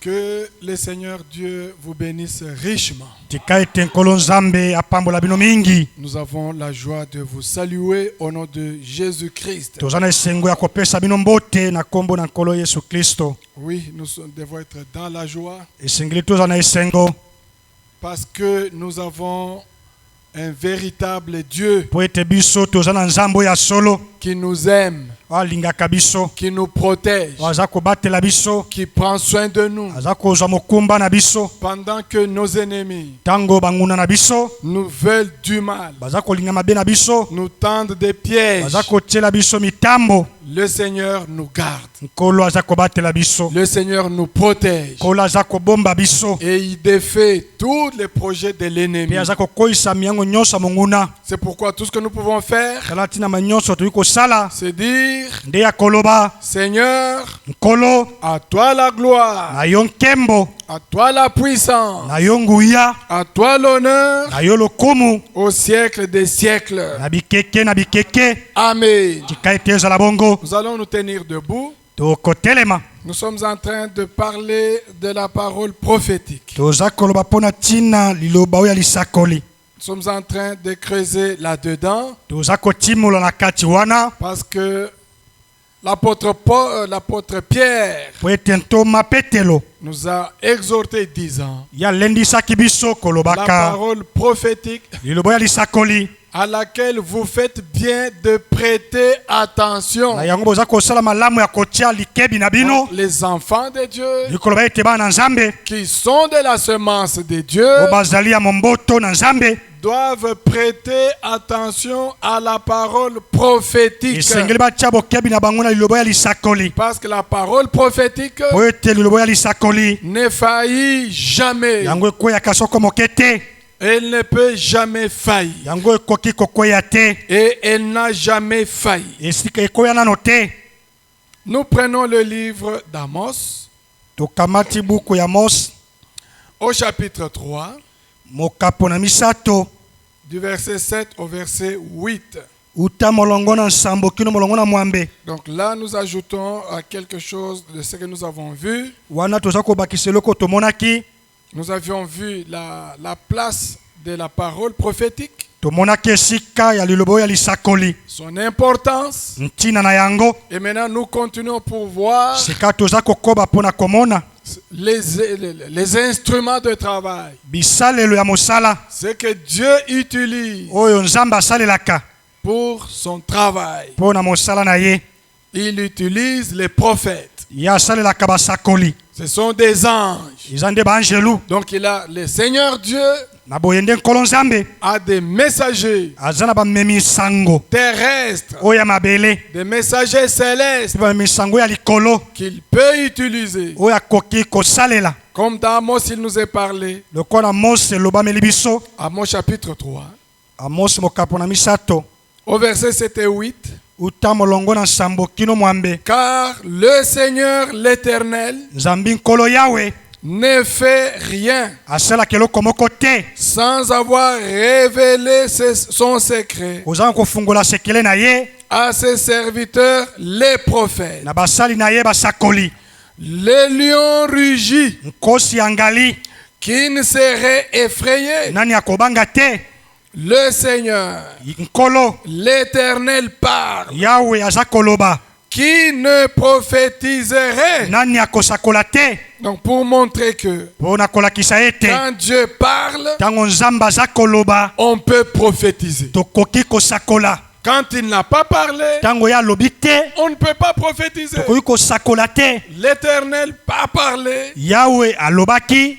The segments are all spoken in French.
Que le Seigneur Dieu vous bénisse richement. Nous avons la joie de vous saluer au nom de Jésus-Christ. Oui, nous devons être dans la joie parce que nous avons un véritable Dieu qui nous aime, qui nous protège, qui prend soin de nous pendant que nos ennemis nous veulent du mal, nous tendent des pièges. Le Seigneur nous garde. Le Seigneur nous protège. Et il défait tous les projets de l'ennemi. C'est pourquoi tout ce que nous pouvons faire, c'est dire: Seigneur, à toi la gloire, à toi la puissance, à toi l'honneur, au siècle des siècles. Amen. Nous allons nous tenir debout. Nous sommes en train de parler de la parole prophétique. Nous sommes en train de creuser là-dedans parce que l'apôtre Pierre nous a exhorté disant: la parole prophétique à laquelle vous faites bien de prêter attention. Les enfants de Dieu qui sont de la semence de Dieu doivent prêter attention à la parole prophétique. Parce que la parole prophétique ne faillit jamais. Elle ne peut jamais faillir. Et elle n'a jamais failli. Nous prenons le livre d'Amos au chapitre 3, du verset 7 au verset 8. Donc là, nous ajoutons à quelque chose de ce que nous avons vu. Nous avions vu la place de la parole prophétique, son importance. Et maintenant, nous continuons pour voir les instruments de travail. Ce que Dieu utilise pour son travail. Il utilise les prophètes. Ce sont des anges. Donc le Seigneur Dieu a des messagers terrestres, des messagers célestes qu'il peut utiliser. Comme dans Amos, il nous est parlé. Amos chapitre 3, au verset 7 et 8. Car le Seigneur l'Éternel ne fait rien sans avoir révélé son secret à ses serviteurs les prophètes. Les lions rugit, qui ne serait effrayé. Le Seigneur, l'Éternel parle, qui ne prophétiserait. Donc pour montrer que quand Dieu parle, on peut prophétiser. Quand il n'a pas parlé, on ne peut pas prophétiser. L'Éternel n'a pas parlé.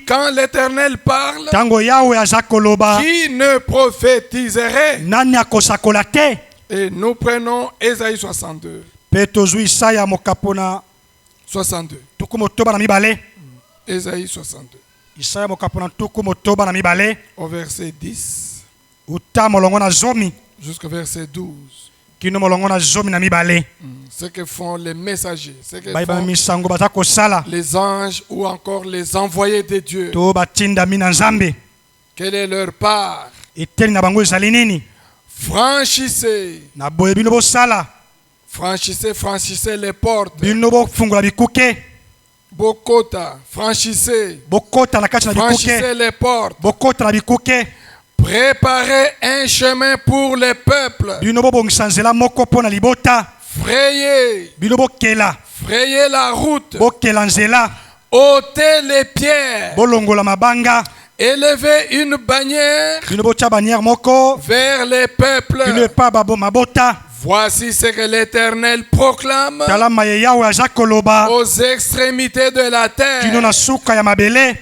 Quand l'Éternel parle, qui ne prophétiserait? Et nous prenons Ésaïe 62. 62. Ésaïe 62. Au verset 10 jusqu'au verset 12. Ce que font les messagers, ce que font les anges ou encore les envoyés de Dieu. Quelle est leur part? Franchissez. Franchissez les portes. Bokota, franchissez. Bokota na kati na bikuke. Franchissez les portes. Bokota na bikuke. Préparez un chemin pour les peuples. Bino bobongisa nzela moko pona libota. Frayez. Bino bokela. Frayez la route. Bokela nzela. Ôtez les pierres. Bolongola mabanga. Élevez une bannière Bino botia bannière moko vers les peuples. Bino pa babo mabota. Voici ce que l'Éternel proclame Tala maye yawe aza koloba. aux extrémités de la terre. Kino na suka ya mabele.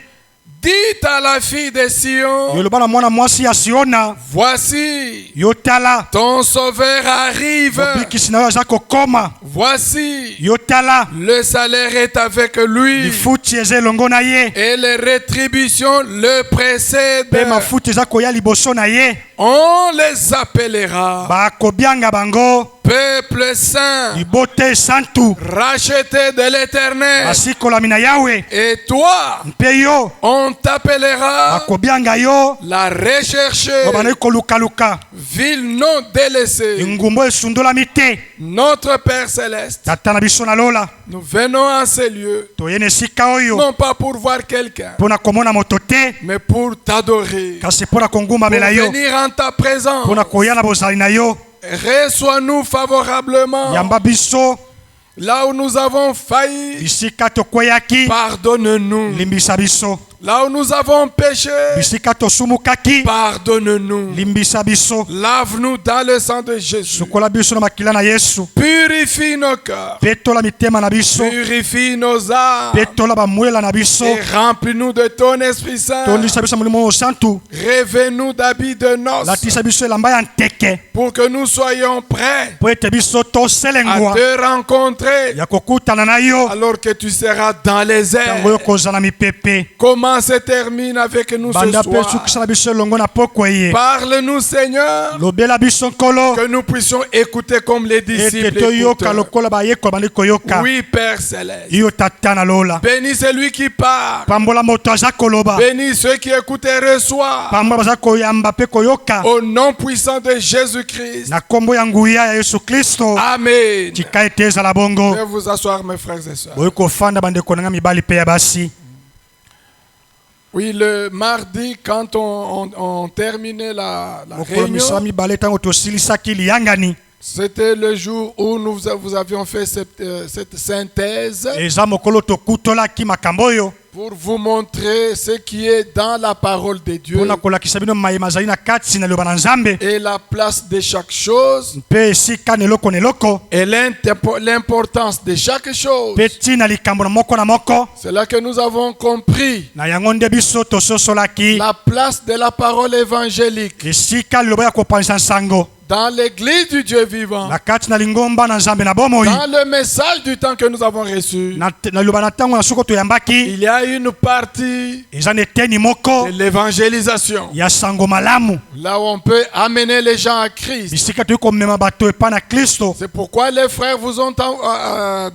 Dites à la fille de Sion, Yoloba na mwana mwasi ya Siona. voici Yotala. ton sauveur arrive. Bikisi na yo aza kokoma. Voici Yotala. le salaire est avec lui Lifuti eza elongo na ye. et les rétributions le précèdent. Pe mafuti eza koya liboso na ye. On les appellera Bakobianga bango. peuple saint, Libote santu. racheté de l'Éternel. Basikolami na yawe. Et toi, Mpe yo. on t'appellera Bakobianga yo. la recherchée, Babana kolukaluka. ville non délaissée. Ngumbo esundolami te. Notre Père Céleste, Tata na biso na lola. nous venons à ces lieux, Toyene esika oyo. non pas pour voir quelqu'un, Pona komona moto te. mais pour t'adorer, Kasi pona kongumba pour mela yo. venir en ta présence. Pona koya na bozali na yo. Reçois-nous favorablement. Yamba biso. Là où nous avons failli, Bisika tokweyaki. pardonne-nous. Limbisa biso. Là où nous avons péché, Bisika tosumukaki. pardonne-nous. Limbisa biso. Lave-nous dans le sang de Jésus. Sukola biso na makila na Yesu. Purifie nos cœurs. Petola mitema na biso. Purifie nos âmes. Petola bamwela na biso. Et remplis-nous de ton Esprit Saint. Tondisa biso mulimo santu. Revêt-nous d'habits de noces Latisa biso elamba ya nteke. pour que nous soyons prêts Po ete biso à toselengwa. te rencontrer Ya kokutana na yo. alors que tu seras dans les airs. Tango yo kozala mipepe. Comment se termine avec nous ce Banda pe soir? sukisa na biso elongo na pokwa ye. Parle-nous, Seigneur, Lobela biso nkolo. que nous puissions écouter comme les Ete disciples toyoka écoutent. lokola bayeko bandi koyoka. Oui, Père Céleste. Yo tata na lola. Bénis celui qui parle. Pambola moto aza koloba. Bénis ceux qui écoutent et reçoivent. Pambola baza koyamba pe koyoka. Au nom puissant de Jésus-Christ. Na kombo ya nguya ya Yesu Kristo. Amen. Tika ete ezala bongo. Je vais vous asseoir, mes frères et sœurs. Boyi kofanda bandeko nanga mibali pe ya basi. Oui, le mardi, quand on terminait la Mokolo misala réunion, mibale tango tosilisaki liyangani. c'était le jour où vous avions fait cette synthèse Eza mokolo tokutolaki makambo oyo. pour vous montrer ce qui est dans la parole de Dieu Pona kolakisa bino mayema azali na kati na liloba na Nzambe. et la place de chaque chose Mpe esika neloko neloko. et l'importance de chaque chose. Pe tina likambo na moko na moko. C'est là que nous avons compris Na yango nde biso tososolaki. la place de la parole évangélique Esika liloba ya kopanza nsango. dans l'église du Dieu vivant, Na kati na lingomba na Nzambe na bomoi. dans le message du temps que nous avons reçu. Na liloba na tango na soko toyambaki. Il y a une partie Eza neteni moko de l'évangélisation, ya sango malamu. là où on peut amener les gens à Christ. Bisika toyi komema bato epa na Kristo. C'est pourquoi les frères vous ont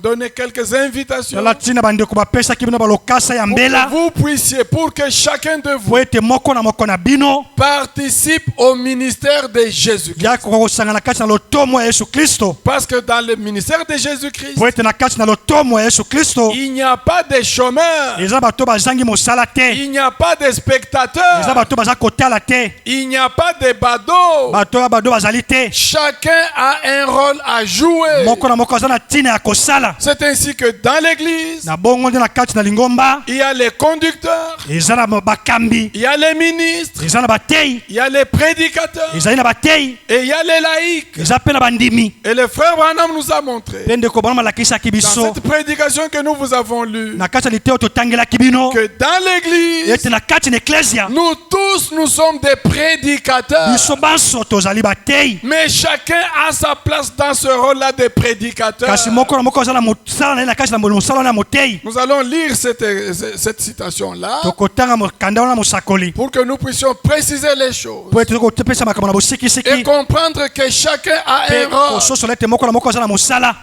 donné quelques invitations Tala tina bandeko bapesaki bino balokasa ya pour que mbela. vous puissiez, pour que chacun de Po vous ete moko na bino participe au ministère de Jésus-Christ. ya kokosanga na kati na lotomo ya Yesu Kristo. Parce que dans le ministère de Jésus-Christ, Po ete na kati na lotomo ya Yesu Kristo il n'y a pas de chômeurs, eza bato bazangi mosala te. il n'y a pas de Eza spectateurs, bato baza kotala te. il n'y a pas de badauds. Bato ya bado bazali te. Chacun a un rôle à jouer. Moko na moko aza na tina ya kosala. C'est ainsi que dans l'église, Na bongo nde na kati na lingomba il y a les conducteurs, eza na bakambi, il y a les ministres, eza na batei, il y a les prédicateurs ezali na batei, et il y a les laïcs. eza pe na bandimi. Et le frère Branham nous a montré Pe ndeko bana malakisaki dans biso cette prédication que nous vous avons lue na kati ya liteo totangelaki bino que dans l'église, ete na kati na eklesia nous tous nous sommes des prédicateurs. biso banso tozali batei. Mais chacun a sa place dans ce rôle-là de prédicateur. Kasi moko na moko aza na mosala na ye na kati na mosala na motei. Nous allons lire cette citation-là Tokotanga mokanda wana mosakoli pour que nous puissions préciser les choses po ete tokopesa makambo na et bosikisiki comprendre comprendre que chacun a un rôle.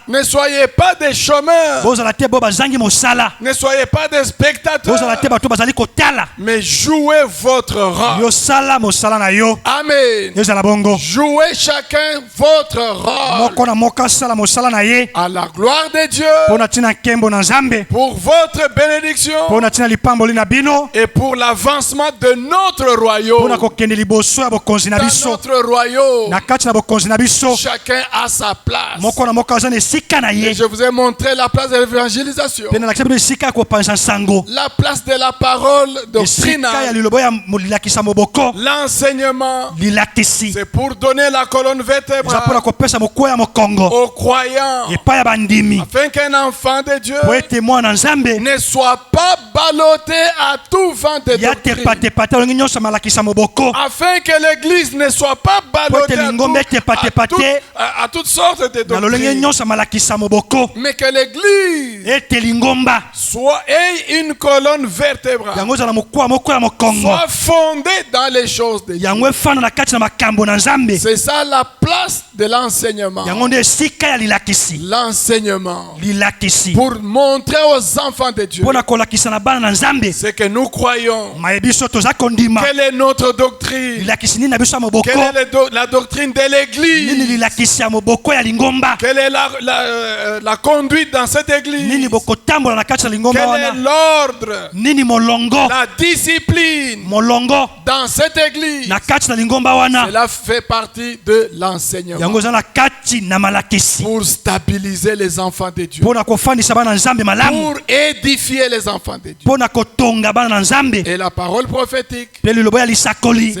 Ne soyez pas des chômeurs. Ne soyez pas des spectateurs. Mais jouez votre rôle. Amen. Jouez chacun votre rôle. À la gloire de Dieu. Pour votre bénédiction. Et pour l'avancement de notre royaume. Dans notre royaume. Chacun a sa place. Et je vous ai montré la place de l'évangélisation. La place de la parole doctrinale. L'enseignement. C'est pour donner la colonne vertébrale aux croyants. Afin qu'un enfant de Dieu ne soit pas ballotté à tout vent de doctrine. Afin que l'église ne soit pas ballottée à toutes sortes de doctrines. Mais que l'église ait une colonne vertébrale. Soit fondée dans les choses de Dieu. C'est ça la place de l'enseignement. L'enseignement. Pour montrer aux enfants de Dieu ce que nous croyons. Quelle est notre doctrine? Quelle est la doctrine de l'église? Quelle est la conduite dans cette église? Quel est l'ordre? La discipline dans cette église? Cela fait partie de l'enseignement. Pour stabiliser les enfants de Dieu. Pour édifier les enfants de Dieu. Et la parole prophétique, c'est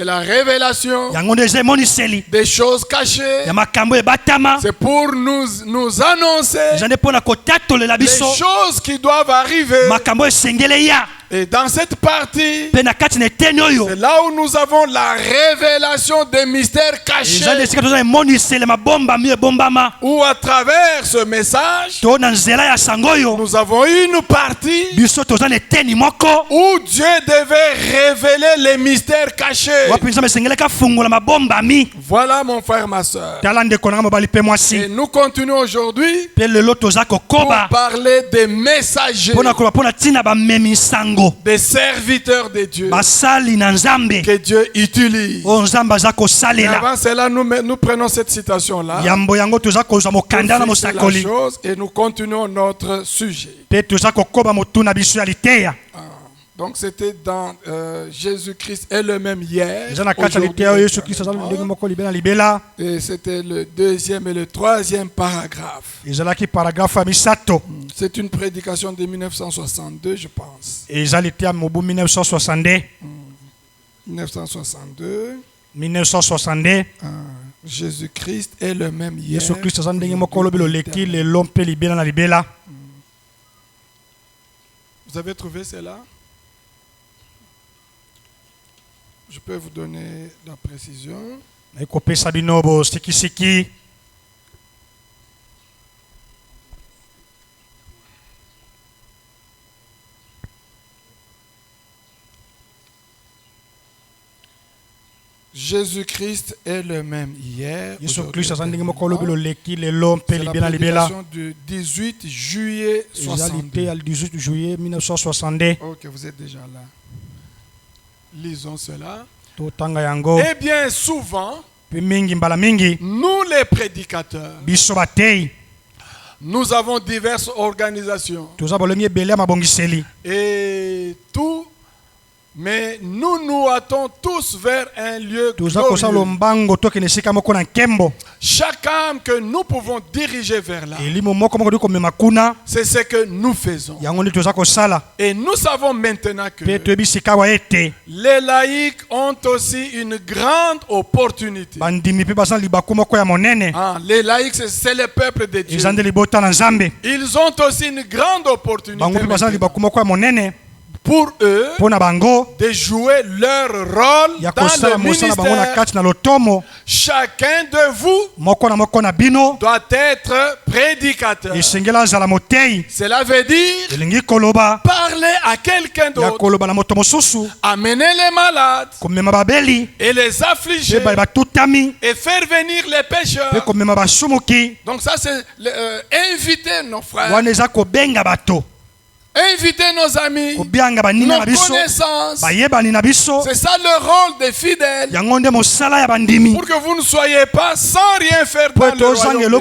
la révélation des choses cachées. C'est pour nous annoncer les choses qui doivent arriver. Et dans cette partie, c'est là où nous avons la révélation des mystères cachés. Où à travers ce message, nous avons une partie où Dieu devait révéler les mystères cachés. Voilà mon frère, ma soeur. Et nous continuons aujourd'hui pour parler des messagers, des serviteurs de Dieu que Dieu utilise. Et avant cela, nous prenons cette citation-là et nous continuons notre sujet. Donc c'était dans Jésus-Christ est le même hier, et c'était le deuxième et le troisième paragraphe. C'est une prédication de 1962, je pense. 1962. Jésus-Christ est le même hier. Vous avez trouvé cela? Je peux vous donner la précision. Jésus-Christ est le même hier. C'est la prédication du 18 juillet 1962. Ok, vous êtes déjà là. Lisons cela. Eh bien, souvent, nous les prédicateurs, nous avons diverses organisations. Et tout, mais nous nous hâtons tous vers un lieu glorieux. Chaque âme que nous pouvons diriger vers là, c'est ce que nous faisons. Et nous savons maintenant que les laïcs ont aussi une grande opportunité. Les laïcs, c'est le peuple de Dieu. Ils ont aussi une grande opportunité pour eux de jouer leur rôle dans le ministère. Chacun de vous doit être prédicateur. Cela veut dire parler à quelqu'un d'autre, amener les malades et les affligés et faire venir les pécheurs. Donc ça c'est inviter nos frères, inviter nos amis, nos connaissances. C'est ça le rôle des fidèles. Pour que vous ne soyez pas sans rien faire dans le royaume de Dieu.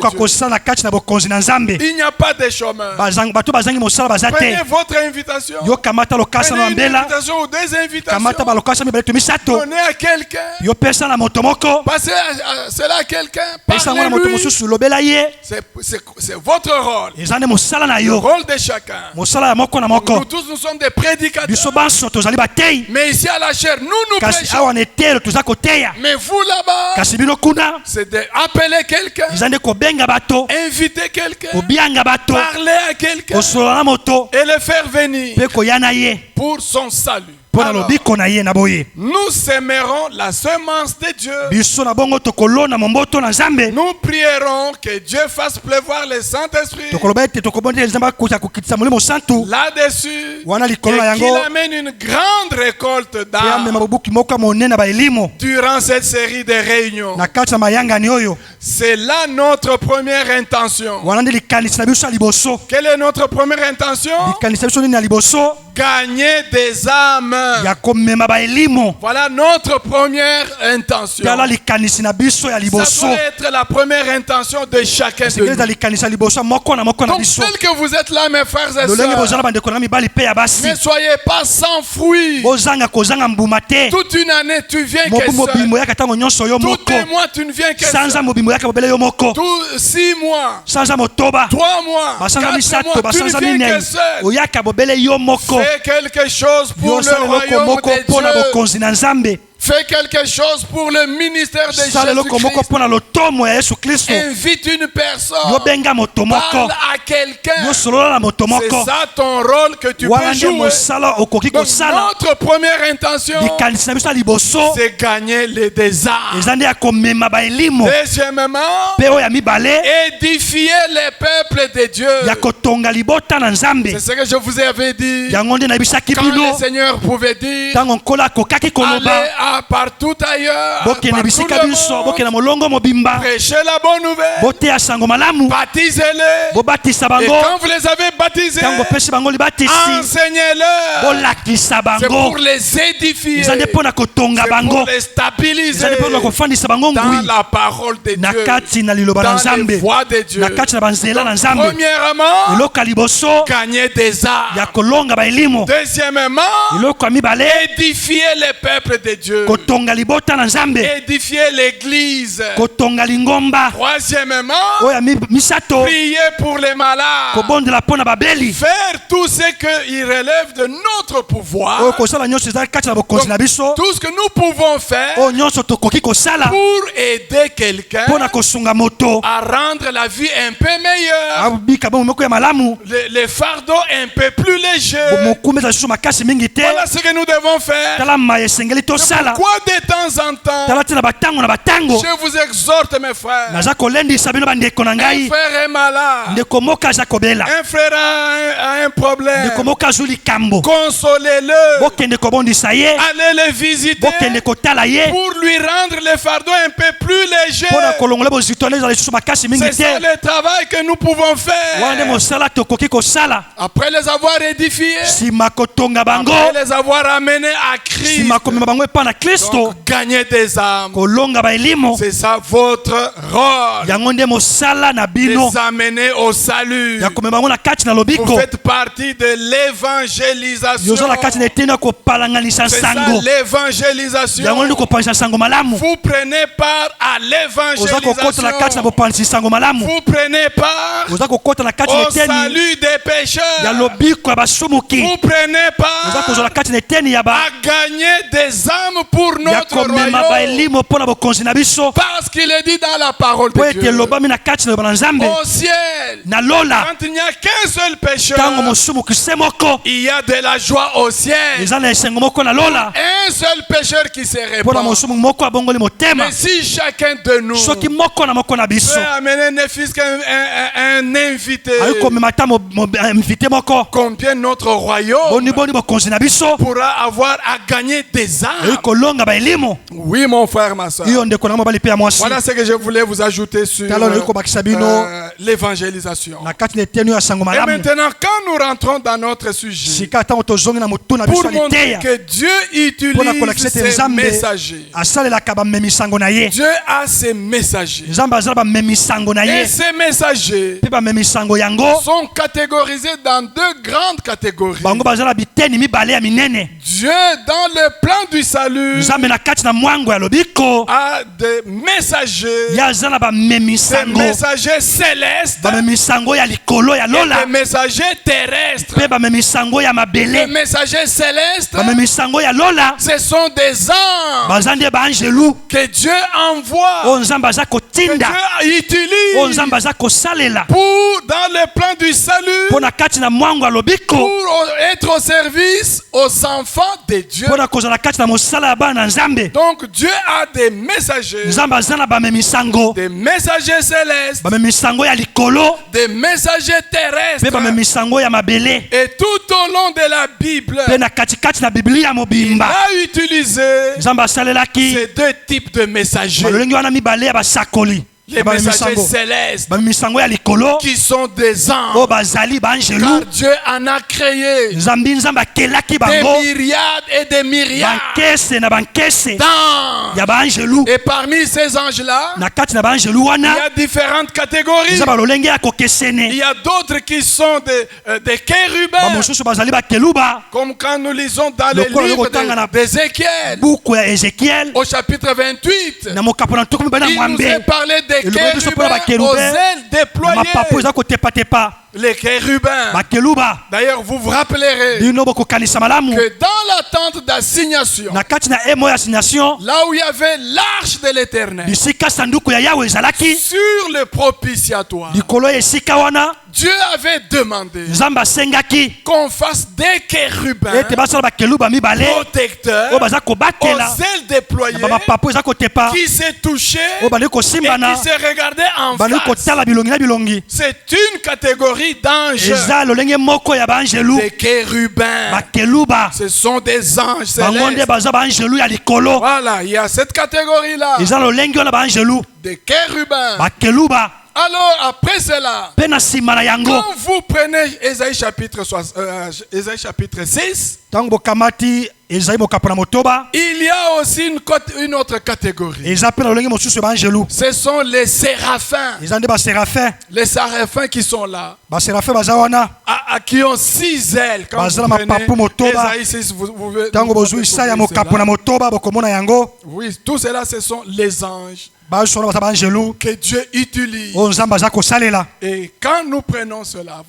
Il n'y a pas de chômeurs. Prenez votre invitation. Prenez une invitation ou des invitations. Donnez à quelqu'un. Passez cela à quelqu'un. Parlez-lui. C'est votre rôle. Le rôle de chacun. Nous tous nous sommes des prédicateurs. Mais ici à la chair, nous prêchons. Mais vous là-bas, c'est d'appeler quelqu'un, inviter quelqu'un, parler à quelqu'un et le faire venir pour son salut. Alors, nous sèmerons la semence de Dieu. Nous prierons que Dieu fasse pleuvoir le Saint-Esprit là-dessus et qu'il amène une grande récolte d'âmes durant cette série de réunions. C'est là notre première intention. Quelle est notre première intention? Gagner des âmes. Voilà notre première intention. Ça doit être la première intention de chacun de nous. Donc tel que vous êtes là, mes frères et sœurs, ne soyez pas sans fruit. Toute une année tu viens que seul. Tous les mois tu ne viens que seul. Tous 6 mois, 3 mois, 4 mois, tu ne viens que seul. Fais quelque chose pour le royaume de Dieu. Fais quelque chose pour le ministère de Jésus-Christ. Invite une personne. Parle à quelqu'un. C'est ça ton rôle que tu peux jouer. Donc notre première intention, c'est gagner des âmes. Deuxièmement, édifier les peuples de Dieu. C'est ce que je vous avais dit. Quand le Seigneur pouvait dire, allez partout ailleurs, partout le monde, prêchez la bonne nouvelle, baptisez-les, et quand vous les avez baptisés, enseignez-leur. C'est pour les édifier, c'est pour les stabiliser dans la parole de Dieu, dans les voies de Dieu. Donc, premièrement, gagner des âmes. Deuxièmement, édifier les peuples de Dieu. Édifier l'église. Troisièmement, prier pour les malades. Faire tout ce qui relève de notre pouvoir. Donc, tout ce que nous pouvons faire pour aider quelqu'un à rendre la vie un peu meilleure, les fardeaux un peu plus légers. Voilà ce que nous devons faire. Pourquoi de temps en temps je vous exhorte, mes frères, un frère est malade, un frère a un problème, consolez-le, allez le visiter pour lui rendre les fardeaux un peu plus légers. C'est ça le travail que nous pouvons faire. Après les avoir édifiés, après les avoir amenés à Christ, donc, gagner des âmes. C'est ça votre rôle. Les amener au salut. Vous faites partie de l'évangélisation. C'est ça l'évangélisation. Vous prenez part à l'évangélisation. Vous prenez part au salut des pécheurs. Vous prenez part à gagner des âmes pour notre royaume. Parce qu'il est dit dans la parole de Dieu, au ciel, quand il n'y a qu'un seul pécheur, il y a de la la joie au ciel. Un seul pécheur qui se répand. Mais si chacun de nous peut amener ne fût qu'un invité, combien notre royaume pourra avoir à gagner des âmes. Oui, mon frère, ma soeur. Voilà ce que je voulais vous ajouter sur l'évangélisation. Et maintenant, quand nous rentrons dans notre sujet, pour montrer que Dieu utilise ses messagers. Dieu a ses messagers. Et ces messagers sont catégorisés dans deux grandes catégories. Dieu, dans le plan du salut, a des messagers, des messagers célestes, des messagers terrestres. Les messagers célestes, ce sont des anges que Dieu envoie, que Dieu utilise pour, dans le plan du salut, pour être au service aux enfants de Dieu. Donc Dieu a des messagers, des messagers célestes, des messagers terrestres. Et tout au long de la Bible, il a utilisé ces deux types de messagers. Les messagers célestes qui sont des anges, car Dieu en a créé des myriades et des myriades d'anges. Et parmi ces anges-là, il y a différentes catégories. Il y a d'autres qui sont des chérubins, comme quand nous lisons dans le livre d'Ézéchiel au chapitre 28. Il nous est parlé des chérubins aux ailes déployées. Les chérubins. D'ailleurs, vous vous rappellerez que dans la tente d'assignation, là où il y avait l'arche de l'Éternel, sur le propitiatoire, Dieu avait demandé qu'on fasse des chérubins protecteurs aux ailes déployées qui se touchaient et qui se regardaient en face. C'est une catégorie d'anges. Des chérubins. Ce sont des anges célestes. Voilà, il y a cette catégorie-là. Des chérubins. Alors après cela, quand vous prenez Ésaïe chapitre 6, il y a aussi une autre catégorie. Ce sont les séraphins. Les séraphins qui sont là, qui ont 6 ailes. Quand vous prenez Ésaïe 6, oui, tout cela, ce sont les anges que Dieu utilise. Et quand nous prenons cela,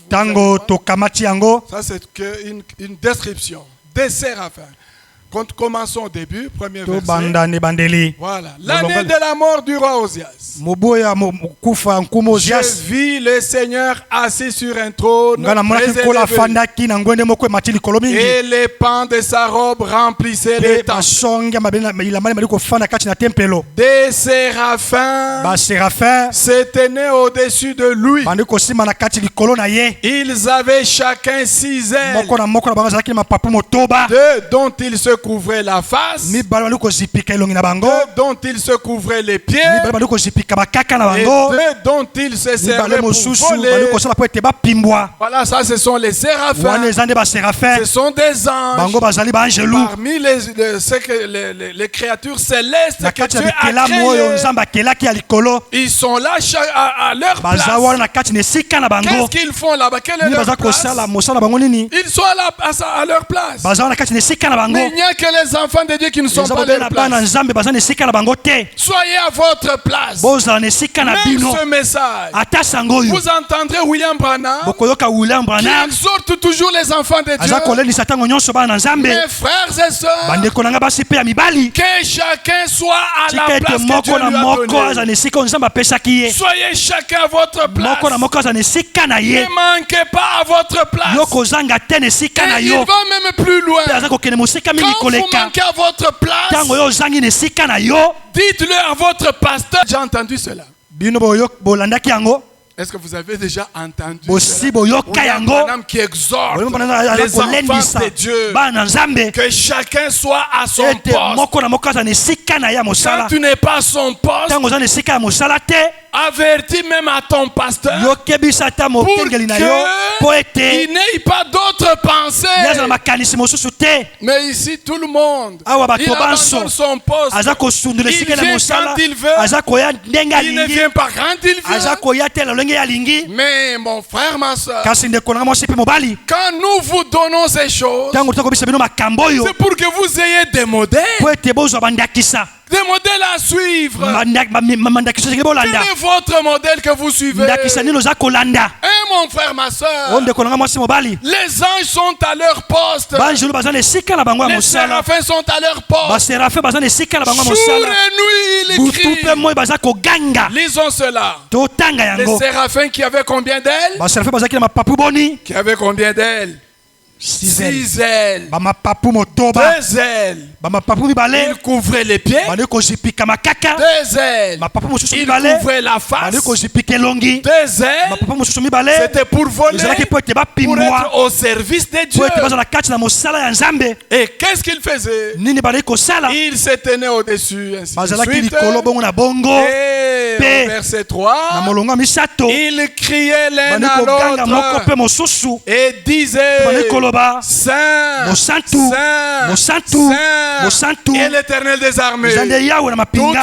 ça c'est une description des séraphins. Commençons au début, premier verset. Voilà. L'année de la mort du roi Osias, je vis le Seigneur assis sur un trône et les pans de sa robe remplissaient les temps. Des séraphins se tenaient au-dessus de lui. Ils avaient chacun 6 ailes, deux dont ils se couvraient la face, deux dont ils se couvraient les pieds, et deux dont ils se servaient pour voler. Voilà, ça ce sont les séraphins. Ce sont des anges. Parmi les créatures célestes que Dieu a créées, ils sont là à leur place. Qu'est-ce qu'ils font là-bas? Quelle est leur place? Ils sont là à leur place. Mais il n'y a que les enfants de Dieu qui ne sont pas à leur place. Soyez à votre place. Même ce message, vous entendrez William Branham qui exhorte toujours les enfants de Dieu. Mes frères et sœurs, que chacun soit à la place que Dieu lui a donnée. Soyez chacun à votre place. Ne manquez pas à votre place. Et il va même plus loin. Quand vous manquez à votre place, dites-le à votre pasteur. J'ai entendu cela. Est-ce que vous avez déjà entendu Branham qui exhorte les enfants de Dieu que chacun soit à son poste. Quand tu n'es pas à son poste, avertis même à ton pasteur pour qu'il n'ait pas d'autres pensées. Mais ici, tout le monde, il abandonne son poste. Il vient quand il veut. Il ne vient pas quand il veut. Mais mon frère, ma soeur, quand nous vous donnons ces choses, c'est pour que vous ayez des modèles. Des modèles à suivre. Quel est votre modèle que vous suivez? Mon frère, ma soeur, les anges sont à leur poste. Les séraphins sont à leur poste. Jour et nuit, ils crient. Lisons cela. Les séraphins qui avaient combien d'ailes? Qui avaient combien d'ailes? 6 ailes. 2 ailes. Il couvrait les pieds. 2 ailes. Il couvrait la face. 2 ailes. C'était pour voler, pour être au service de Dieu. Et qu'est-ce qu'il faisait? Il se tenait au-dessus. Et au verset 3, il criait l'un à l'autre et disait: Saint, Saint, Saint, et l'Éternel des armées. Toute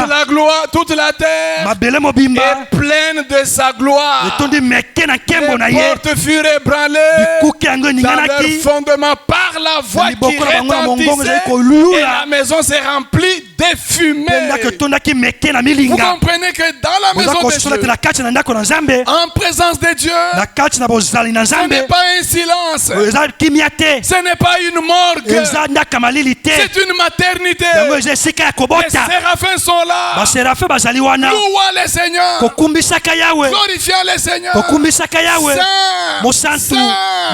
la gloire, toute la terre est pleine de sa gloire. Les portes furent ébranlées dans leur fondement par la voix qui retentissait, et la maison s'est remplie de fumée. Vous comprenez que dans la maison de Dieu, en présence de Dieu, ce n'est pas un silence. Ce n'est pas une morgue. C'est une maternité. Les séraphins sont là. Louant les seigneurs. Glorifiant les seigneurs. Saint,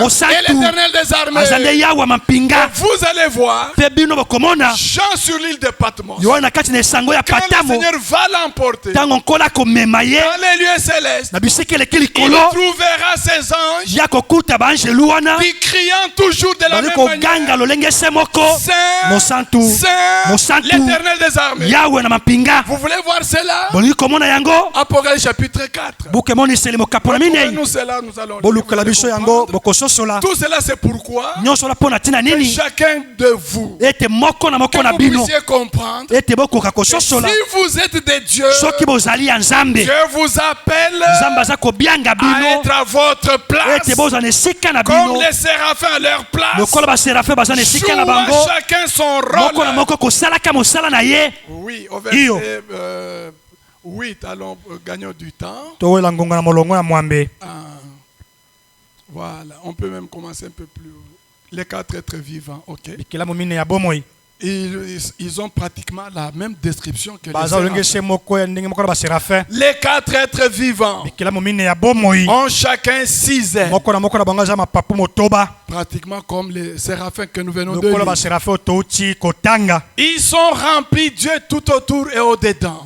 Saint, et l'Éternel des armées. Et vous allez voir Jean sur l'île de Patmos. Quand le Seigneur va l'emporter dans les lieux célestes, il trouvera ses anges qui criant toujours de la même manière: Saint, Saint, l'Éternel des armées. Vous voulez voir cela? Apocalypse chapitre 4. Nous allons. Tout cela c'est pourquoi que chacun de vous, que vous puissiez comprendre que si vous êtes des dieux, Dieu vous appelle à être à votre place, comme les séraphins à leur place, jouant chacun son rôle. Oui, au verset 8, allons gagnons du temps. Voilà, on peut même commencer un peu plus haut. Les 4 êtres vivants, ok. Ils ont pratiquement la même description que les séraphins. Les 4 êtres vivants ont chacun 6 ailes. Pratiquement comme les séraphins que nous venons de lire. Ils sont remplis Dieu tout autour et au-dedans.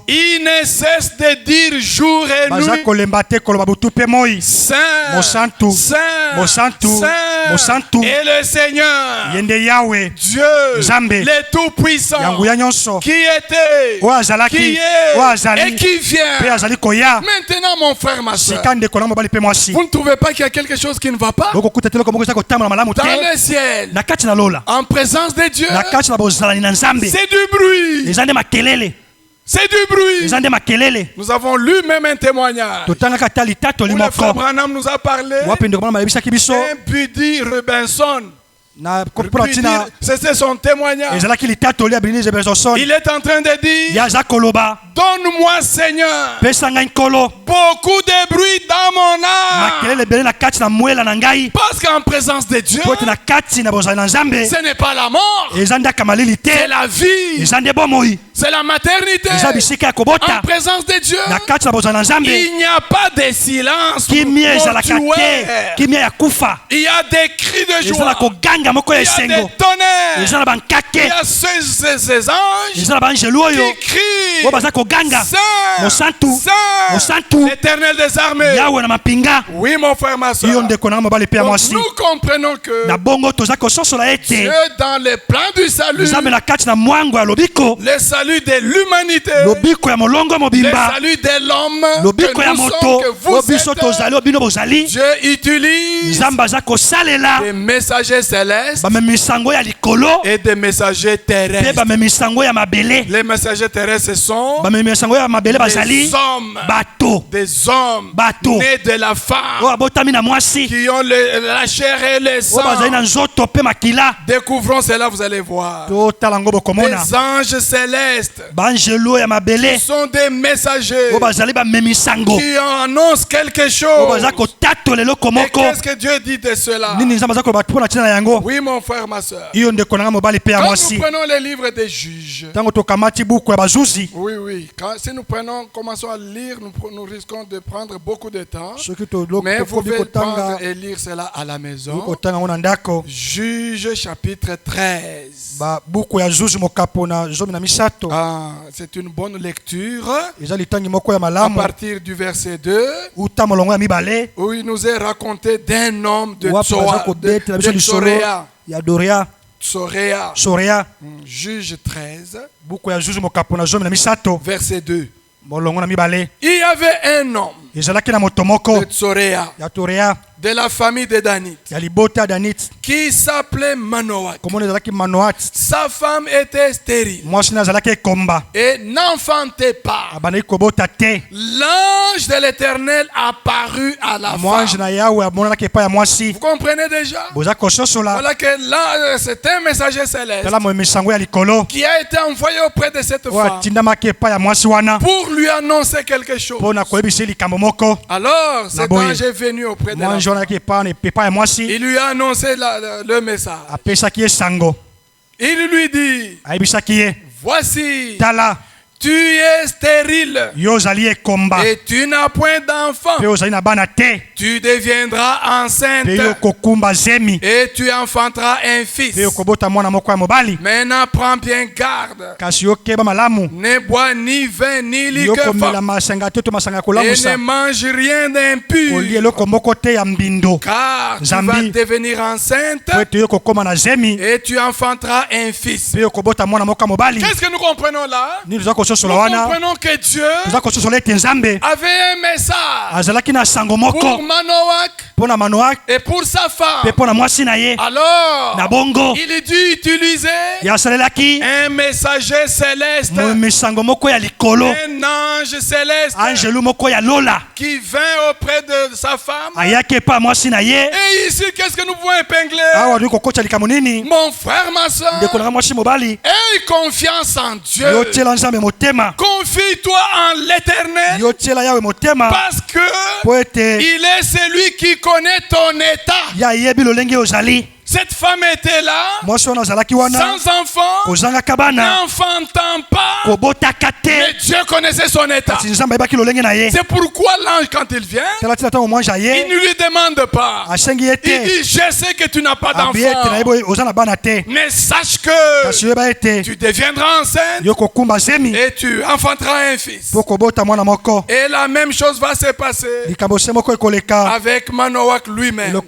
Ils ne cessent de dire jour et nuit: Saint, Saint, Saint, Saint, et le Seigneur, Dieu, le Tout-Puissant, qui était, qui est et qui vient. Maintenant, mon frère, ma soeur, vous ne trouvez pas qu'il y a quelque chose qui ne va pas dans le ciel, en présence de Dieu? C'est du bruit. C'est du bruit. Nous avons lu même un témoignage où le frère Branham nous a parlé. Un Buddy Robinson C'est son témoignage. Il est en train de dire, donne-moi Seigneur beaucoup de bruit dans mon âme. Parce qu'en présence de Dieu, ce n'est pas la mort, c'est la vie, c'est la maternité. En présence de Dieu, il n'y a pas de silence. Il y a des cris de joie, il y a des tonnerres, il y a ces anges qui crient, Saint, Saint, l'Éternel des armées. Oui, mon frère, ma soeur. Donc, nous comprenons que Dieu, dans le plan du salut, le salut de l'humanité, le salut de l'homme que nous sommes, que vous êtes, Dieu utilise des messagers célestes et des messagers terrestres. Les messagers terrestres sont des hommes nés de la femme, qui ont la chair et le sang. Découvrons cela, vous allez voir. Des anges célestes qui sont des messagers qui annoncent quelque chose. Et qu'est-ce que Dieu dit de cela? Oui, mon frère, ma soeur. Quand nous prenons les livres des juges, oui, si nous commençons à lire, nous risquons de prendre beaucoup de temps. Mais vous pouvez prendre et lire cela à la maison. Juge chapitre 13. C'est une bonne lecture. À partir du verset 2, où il nous est raconté d'un homme de Tsoréa. Juge 13, verset 2. Il y avait un homme de Tsoréa, de la famille de Danite, qui s'appelait Manoach. Sa femme était stérile et n'enfantait pas. L'ange de l'Éternel apparut à la femme. Vous comprenez déjà? Voilà que là, c'est un messager céleste qui a été envoyé auprès de cette femme pour lui annoncer quelque chose. Alors, cet ange est venu auprès de la femme. Il lui a annoncé le message. Il lui dit, voici, tu es stérile et tu n'as point d'enfant. Tu deviendras enceinte et tu enfanteras un fils. Maintenant, prends bien garde. Ne bois ni vin ni liqueur et ne mange rien d'impur, car tu vas devenir enceinte et tu enfanteras un fils. Qu'est-ce que nous comprenons là? Nous comprenons que Dieu avait un message pour Manoach et pour sa femme. Alors, il est dû utiliser un messager céleste, un ange céleste qui vint auprès de sa femme. Et ici, qu'est-ce que nous pouvons épingler? Mon frère, ma soeur, aie confiance en Dieu. Confie-toi en l'Éternel, parce que il est celui qui connaît ton état. Cette femme était là, sans enfant, n'enfantant pas, mais Dieu connaissait son état. C'est pourquoi l'ange, quand il vient, il ne lui demande pas. Il dit, je sais que tu n'as pas d'enfant, mais sache que tu deviendras enceinte et tu enfanteras un fils. Et la même chose va se passer avec Manoach lui-même,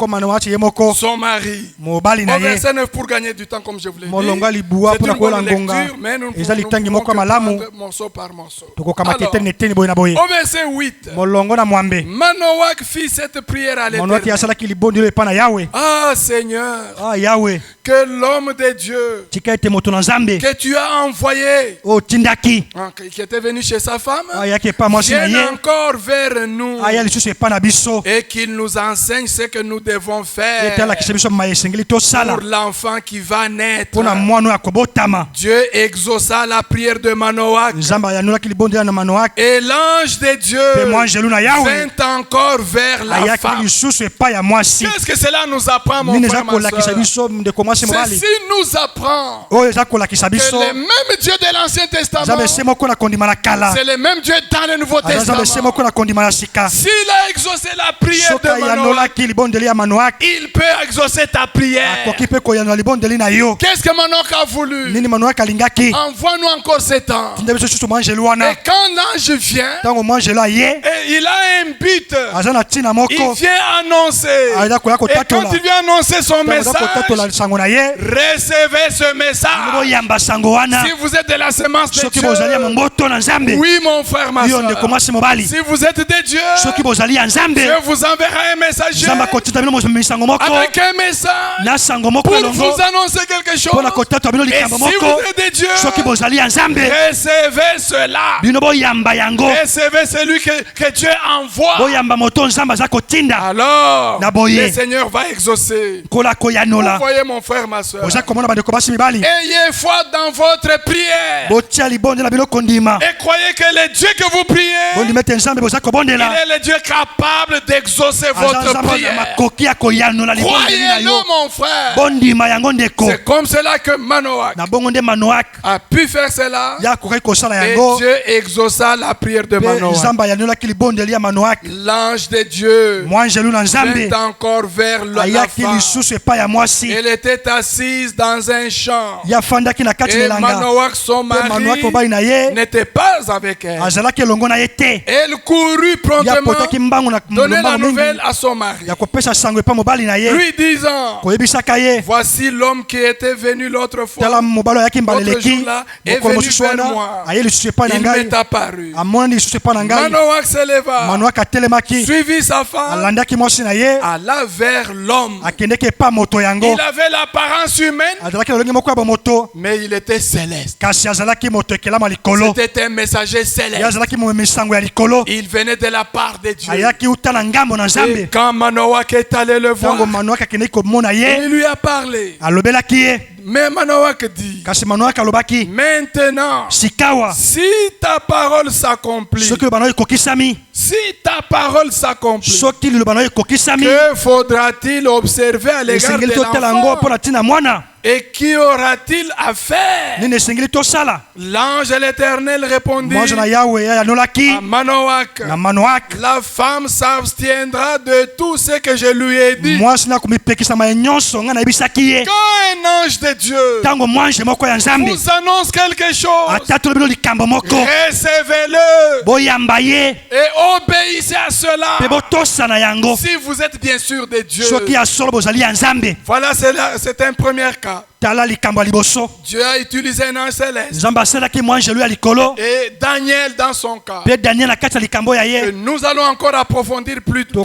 son mari. Au verset 9, pour gagner du temps, comme je vous l'ai dit, c'est une bonne lecture, mais nous pouvons prendre morceau par morceau. Alors, au verset 8, Manoach fit cette prière à l'Éternel. Ah Seigneur, que l'homme de Dieu que tu as envoyé, qui était venu chez sa femme, vienne encore vers nous et qu'il nous enseigne ce que nous devons faire. pour l'enfant qui va naître. Dieu exauça la prière de Manoach. Et l'ange de Dieu vint encore vers la femme. Qu'est-ce que cela nous apprend, mon frère, ma soeur? Ceci nous apprend que le même Dieu de l'Ancien Testament, c'est le même Dieu dans le Nouveau Testament. S'il a exaucé la prière de Manoach, il peut exaucer ta prière. Qu'est-ce que Manoach a voulu? Envoie-nous encore 7 ans. Et quand l'ange vient, il a un but. Il vient annoncer. Et quand il vient annoncer son message, recevez ce message. Si vous êtes de la semence de Dieu, oui, mon frère, ma soeur. Si vous êtes de Dieu, Dieu vous enverra un messager avec un message pour vous annoncer quelque chose. Et si vous êtes de Dieu, recevez cela. Recevez celui que Dieu envoie. Alors, le Seigneur va exaucer. Vous voyez, mon frère, ma soeur. Ayez foi dans votre prière. Et croyez que le Dieu que vous priez, il est le Dieu capable d'exaucer votre prière. Croyez-le, mon frère. C'est comme cela que Manoach a pu faire cela. Et Dieu exauça la prière de Manoach. L'ange de Dieu vint encore vers la femme. Elle était assise dans un champ. Et Manoach, son mari, n'était pas avec elle. Elle courut promptement donner la nouvelle à son mari, lui disant: voici l'homme qui était venu l'autre fois, l'autre jour-là, est venu vers moi. Il m'est apparu. Manoach se leva, suivit sa femme, alla vers l'homme. Il avait l'apparence humaine, mais il était céleste. C'était un messager céleste. Il venait de la part de Dieu. Et quand Manoach est allé le voir, il lui a parlé. Mais Manoach dit: maintenant, si ta parole s'accomplit, si ta parole s'accomplit, que faudra-t-il observer à l'égard de l'enfant? Et qui aura-t-il à faire? L'ange de l'Éternel répondit à Manoach: la femme s'abstiendra de tout ce que je lui ai dit. Quand un ange de Dieu vous annonce quelque chose, recevez-le et obéissez à cela. Si vous êtes bien sûr de Dieu. Voilà, c'est un premier cas. Dieu a utilisé un ange céleste. Et Daniel dans son cas. Et nous allons encore approfondir plus loin.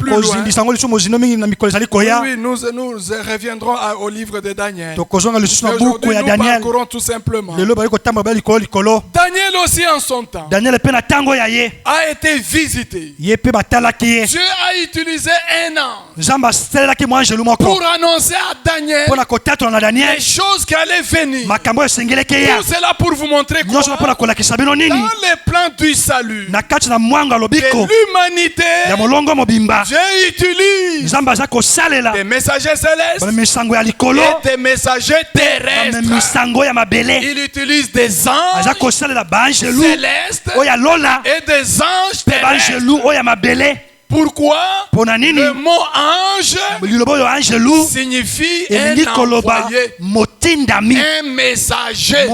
Oui, nous reviendrons au livre de Daniel. Aujourd'hui, nous parcourons tout simplement. Daniel aussi en son temps a été visité. Dieu a utilisé un ange pour annoncer à Daniel les choses qui allaient venir. Tout cela pour vous montrer quoi? Dans les plans du salut de l'humanité, Dieu utilise des messagers célestes et des messagers terrestres. Il utilise des anges célestes et des anges terrestres. Pourquoi? Le mot ange signifie un envoyé, un messager. C'est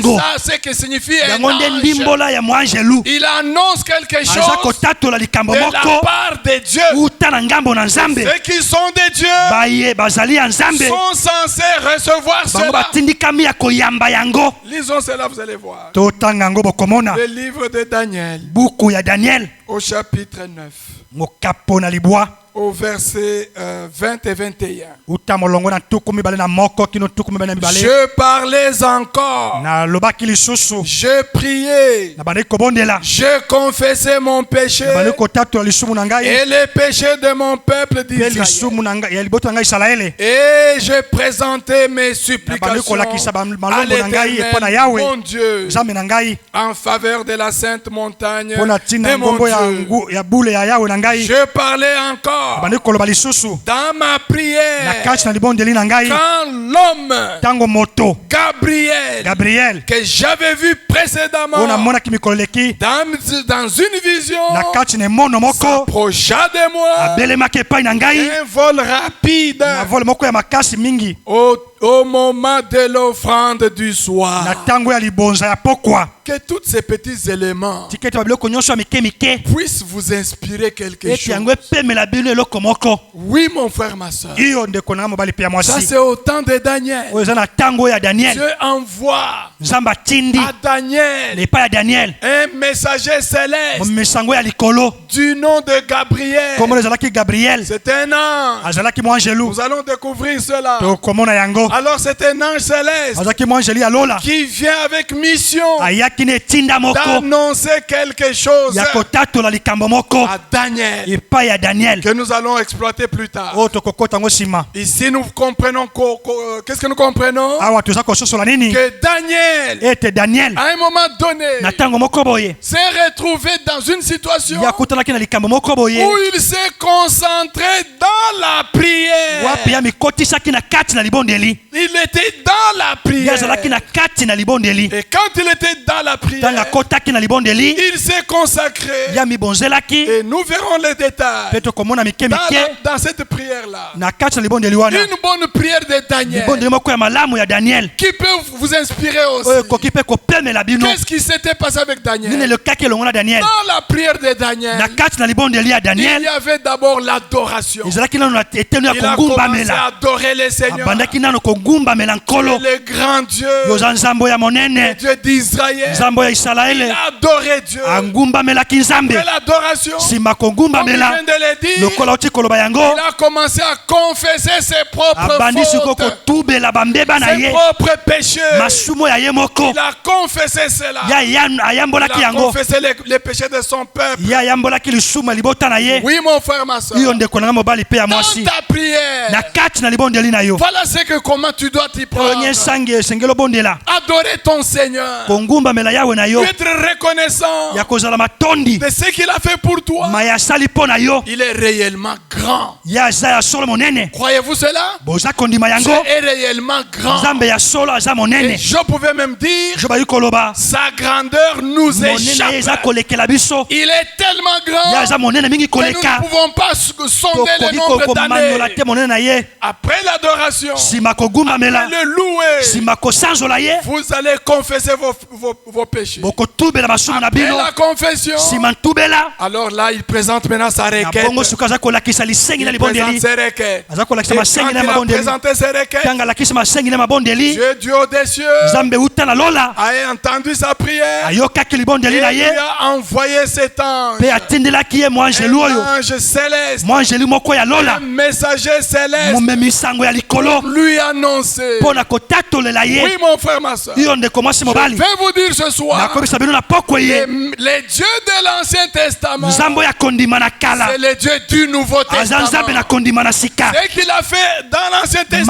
ça ce que signifie un ange. Il annonce quelque chose de la part de Dieu. Ceux qui sont de Dieu sont censés recevoir cela. Lisons cela, vous allez voir. Le livre de Daniel, au chapitre 9. au verset 20 et 21. Je parlais encore. Je priais. Je confessais mon péché et les péchés de mon peuple d'Israël. Et je présentais mes supplications à l'Éternel, mon Dieu, en faveur de la sainte montagne de mon Dieu. Je parlais encore dans ma prière quand l'homme Gabriel que j'avais vu précédemment dans une vision s'approcha de moi. Un vol rapide au moment de l'offrande du soir. Que tous ces petits éléments puissent vous inspirer quelque chose. Oui, mon frère, ma soeur. Ça, c'est au temps de Daniel. Dieu envoie à Daniel un messager céleste du nom de Gabriel. C'est un ange. Nous allons découvrir cela. Alors c'est un ange céleste qui vient avec mission d'annoncer quelque chose à Daniel que nous allons exploiter plus tard. Ici nous comprenons, qu'est-ce que nous comprenons? Que Daniel à un moment donné s'est retrouvé dans une situation où il s'est concentré dans la prière. Il était dans la prière. Et quand il était dans la prière, il s'est consacré. Et nous verrons les détails dans cette prière-là. Une bonne prière de Daniel qui peut vous inspirer aussi. Qu'est-ce qui s'était passé avec Daniel? Dans la prière de Daniel, il y avait d'abord l'adoration. Il a commencé à adorer les seigneurs. Le grand Dieu, le Dieu d'Israël. Il a adoré Dieu. Après l'adoration, comme il vient de le dire, il a commencé à confesser ses propres fautes, ses propres péchés. Il a confessé cela. Il a confessé les péchés de son peuple. Oui, mon frère, ma soeur. Dans ta prière, voilà comment tu dois t'y prendre. Adorer ton Seigneur. Être reconnaissant de ce qu'il a fait pour toi. Il est réellement grand. Croyez-vous cela? Dieu est réellement grand. Et je pouvais même dire sa grandeur nous échappe. Il est tellement grand que nous ne pouvons pas sonder le nombre d'années. Après l'adoration, après le louer, vous allez confesser vos péchés. Après la confession, alors là il présente maintenant sa requête. Il présente ses requêtes. Et quand il a présenté ses requêtes, Dieu des cieux a entendu sa prière et lui a envoyé cet ange. Un ange céleste, un messager céleste pour lui annoncer. Oui, mon frère, ma soeur, je vais vous dire ce soir, les dieux de l'Ancien Testament, c'est les dieux du Nouveau Testament. Ce qu'il a fait dans l'Ancien Testament,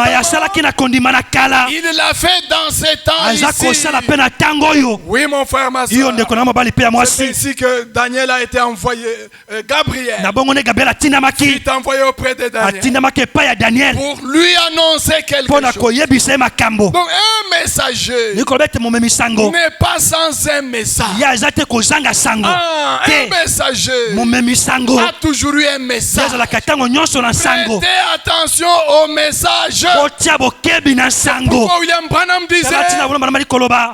il l'a fait dans ces temps ici. Oui, mon frère, ma soeur, c'est ici que Daniel a été envoyé. Gabriel est envoyé auprès de Daniel pour lui annoncer quelque chose. Donc un messager n'est pas sans un message. Un messager a toujours eu un message. Prêtez attention au message. Pourquoi William Branham disait,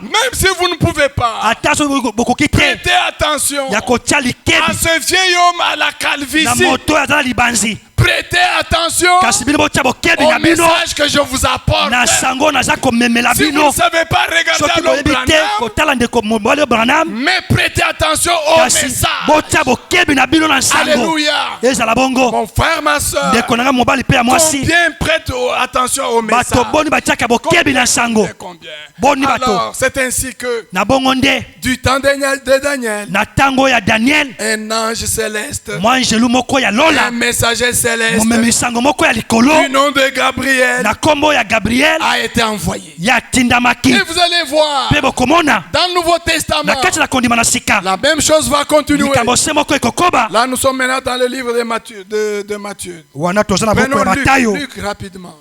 même si vous ne pouvez pas, prêtez attention à ce vieil homme à la calvitie. prêtez attention au message que je vous apporte. Si vous ne savez pas regarder Alain Branham, mais prêtez attention au message. Alléluia. Mon frère, ma soeur, combien prête attention au message? Combien? Alors, c'est ainsi que du temps de Daniel, un ange céleste, un messager céleste, du nom de Gabriel, a été envoyé. Et vous allez voir, dans le Nouveau Testament, la même chose va continuer. Là, nous sommes maintenant dans le livre de Matthieu. Prenons Luc rapidement.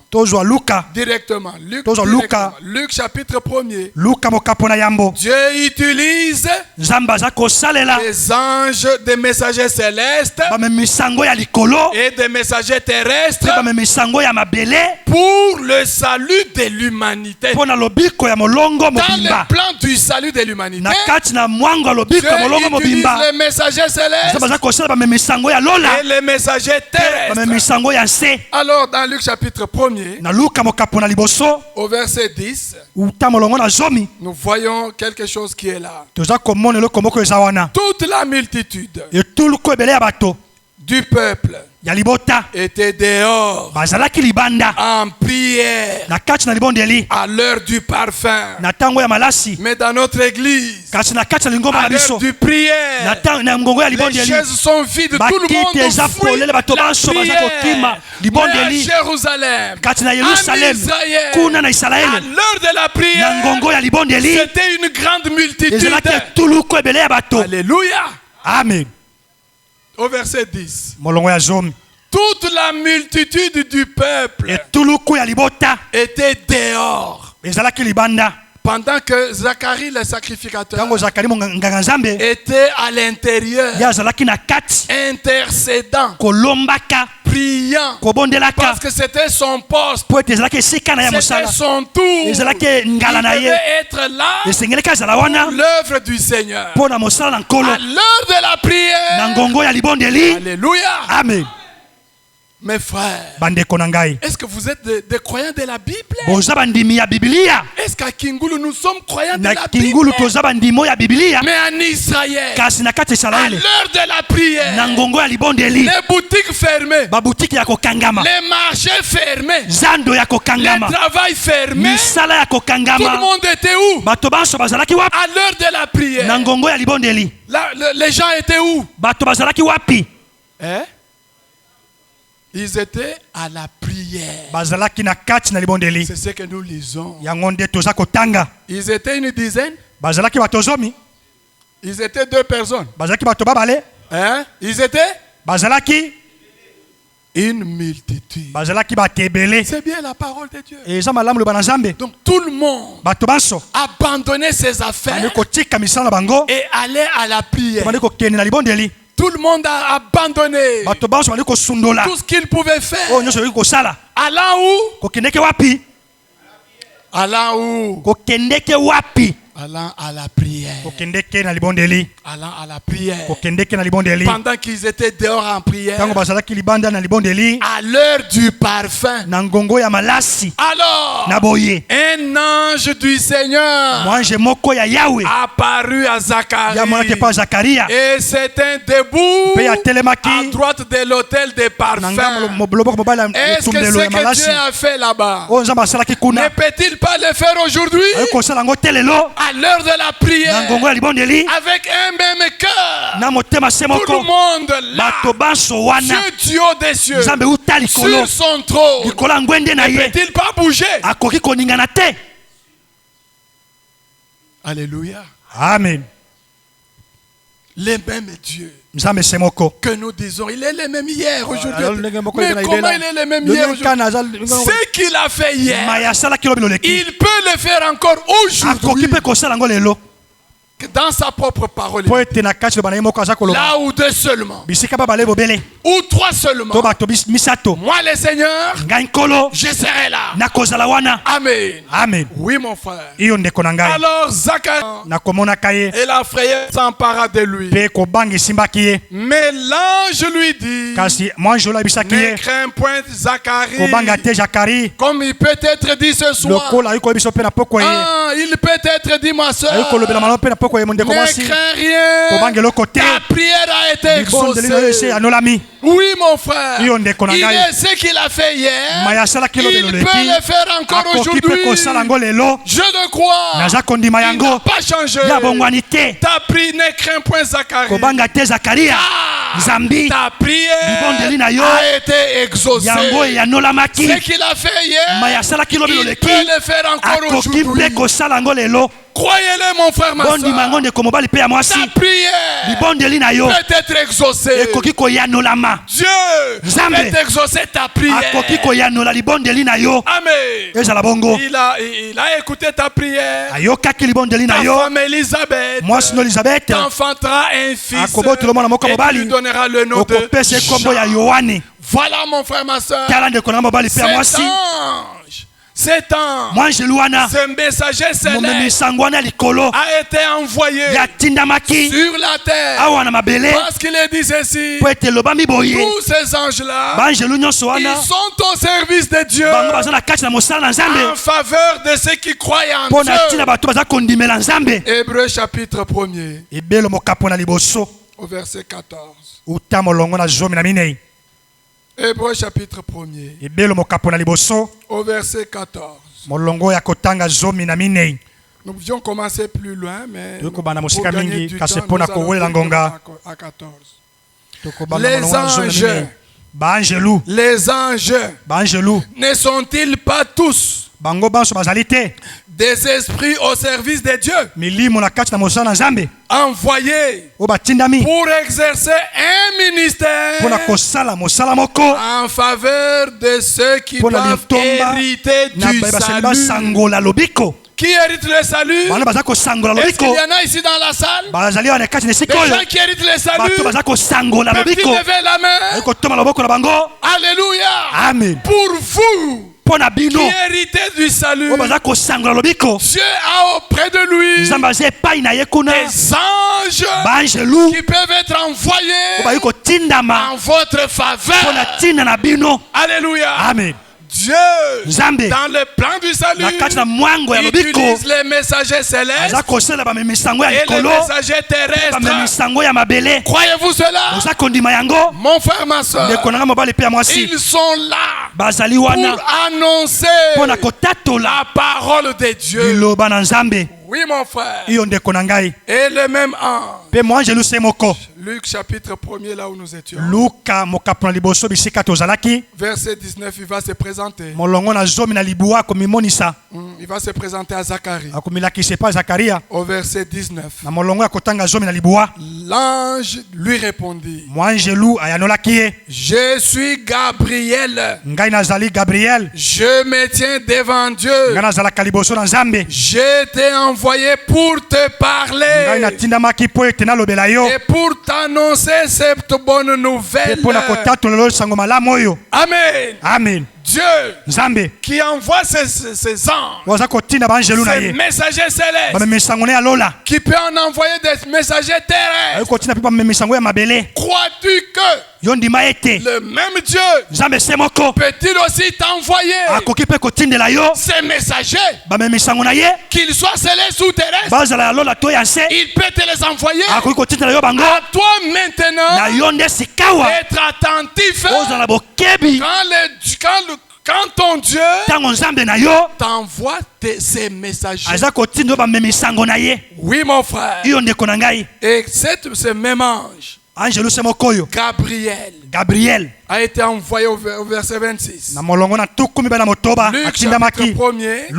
Directement. Luc chapitre 1er. Dieu utilise des anges, des messagers célestes et des messagers terrestres pour le salut de l'humanité. Dans le plan du salut de l'humanité, Dieu utilise les messagers célestes et les messagers terrestres. Alors dans Luc chapitre 1er, au verset 10, nous voyons quelque chose qui est là. Toute la multitude du peuple était dehors en prière à l'heure du parfum. Mais dans notre église, à l'heure du prière, les chaises sont vides, tout le monde fuit la prière. Mais à Jérusalem, en Israël, à l'heure de la prière, c'était une grande multitude. Alléluia. Amen. Au verset 10. Toute la multitude du peuple était dehors. Pendant que Zacharie le sacrificateur était à l'intérieur, intercédant, priant, parce que c'était son poste, c'était son tour. Il devait être là pour l'œuvre du Seigneur. À l'heure de la prière. Alléluia. Amen. Mes frères, est-ce que vous êtes des croyants de la Bible? Est-ce qu'à Kingulu nous sommes croyants de la Bible? Mais en Israël, à l'heure de la prière, les boutiques fermées, les marchés fermés, le travail fermé, tout le monde était où? À l'heure de la prière, les gens étaient où? Ils étaient à la prière. C'est ce que nous lisons. Ils étaient une dizaine. Ils étaient 2 personnes. Ils étaient une multitude. C'est bien la parole de Dieu. Donc tout le monde abandonnait ses affaires et allait à la prière. Tout le monde a abandonné tout ce qu'il pouvait faire. Allant où? Allant à la prière. Allant à la prière. Pendant qu'ils étaient dehors en prière, à l'heure du parfum, alors un ange du Seigneur apparut à Zacharie et s'était debout à droite de l'autel des parfums. Est-ce que ce que Dieu a fait là-bas ne peut-il pas le faire aujourd'hui? À l'heure de la prière, avec un même cœur, tout le monde là, Dieu des cieux, sur son trône, ne peut-il pas bouger? Alléluia. Amen. Le même Dieu que nous disons, il est le même hier, aujourd'hui. Mais comment il est le même hier, aujourd'hui? Ce qu'il a fait hier, il peut le faire encore aujourd'hui. dans sa propre parole. Là où deux seulement. Ou trois seulement. Moi le Seigneur, je serai là. Amen. Amen. Oui mon frère. Alors Zacharie et la frayeur s'empara de lui. Mais l'ange lui dit, ne crains point Zacharie. Comme il peut être dit ce soir. Il peut être dit ma soeur. Ne crains rien. Ta prière a été exaucée. Oui mon frère. Il est ce qu'il a fait hier. Il peut le faire encore aujourd'hui. Je le crois. Il n'a pas changé. Ta prière, ne crains point Zacharie. Ta prière a été exaucée. Ce qu'il a fait hier, il peut le faire encore aujourd'hui. Croyez-le mon frère, ma soeur. Ta prière peut être exaucée. Dieu peut exaucer ta prière. Amen. Il a écouté ta prière. Ta femme Elisabeth t'enfantera un fils et tu lui donneras le nom de Jean. Voilà mon frère, ma soeur. Cet ange, ce messager céleste a été envoyé sur la terre parce qu'il est dit ceci. Tous ces anges-là, ils sont au service de Dieu en faveur de ceux qui croient en Dieu. Hébreux chapitre 1er au verset 14. Hébreux chapitre 1er au verset 14. Nous pouvions commencer plus loin, mais pour gagner du temps, nous allons à 14. Les anges ne sont-ils pas tous des esprits au service de Dieu, envoyés pour exercer un ministère en faveur de ceux qui doivent hériter du salut? Qui hérite le salut? Est-ce qu'il y en a ici dans la salle? Des gens qui héritent le salut? Peuvent-ils lever la main? Alléluia. Amen. Pour vous qui héritez du salut, Dieu a auprès de lui des anges qui peuvent être envoyés en votre faveur. Alléluia. Amen. Dieu, dans le plan du salut, il utilise les messagers célestes et les messagers terrestres. Croyez-vous cela? Mon frère, ma soeur, ils sont là pour annoncer la parole de Dieu. Oui, mon frère. Et le même ange. Luc chapitre 1er, là où nous étions. Verset 19, il va se présenter. Il va se présenter à Zacharie. Au verset 19. L'ange lui répondit. Je suis Gabriel. Je me tiens devant Dieu. Je t'ai envoyé pour te parler et pour t'annoncer cette bonne nouvelle. Amen. Amen. Dieu qui envoie ces anges, ces messagers célestes, qui peut en envoyer des messagers terrestres. Crois-tu que le même Dieu peut-il aussi t'envoyer ces messagers, qu'ils soient célestes ou terrestres? Il peut te les envoyer. À toi maintenant d'être attentif quand ton Dieu t'envoie ces messagers. Oui, mon frère. Et ce même ange, Gabriel, a été envoyé au verset 26. Luc chapitre 1er,